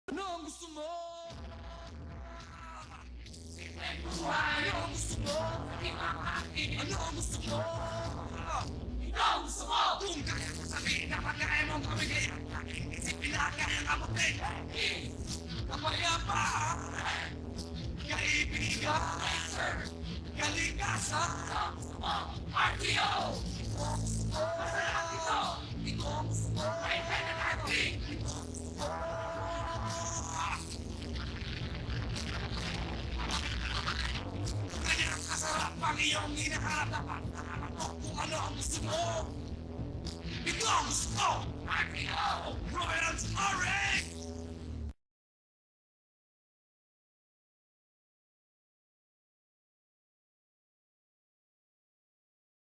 Ano ang gusto mo? Ano ang gusto mo? Ano ang gusto mo? Ikaw ang gusto mo! Kung kaya mo sabihin na pagkaya mong pamigay ang aking isipin na kaya kamutin kapayapaan, kaibigan, kalikasan, RTO! Masarap ito! Ito ang gusto mo! May pwede natin! Kaya kasarap ang iyong hinahanap kung ano ang gusto mo! Ito ang gusto mo! RTO! Royals Orange!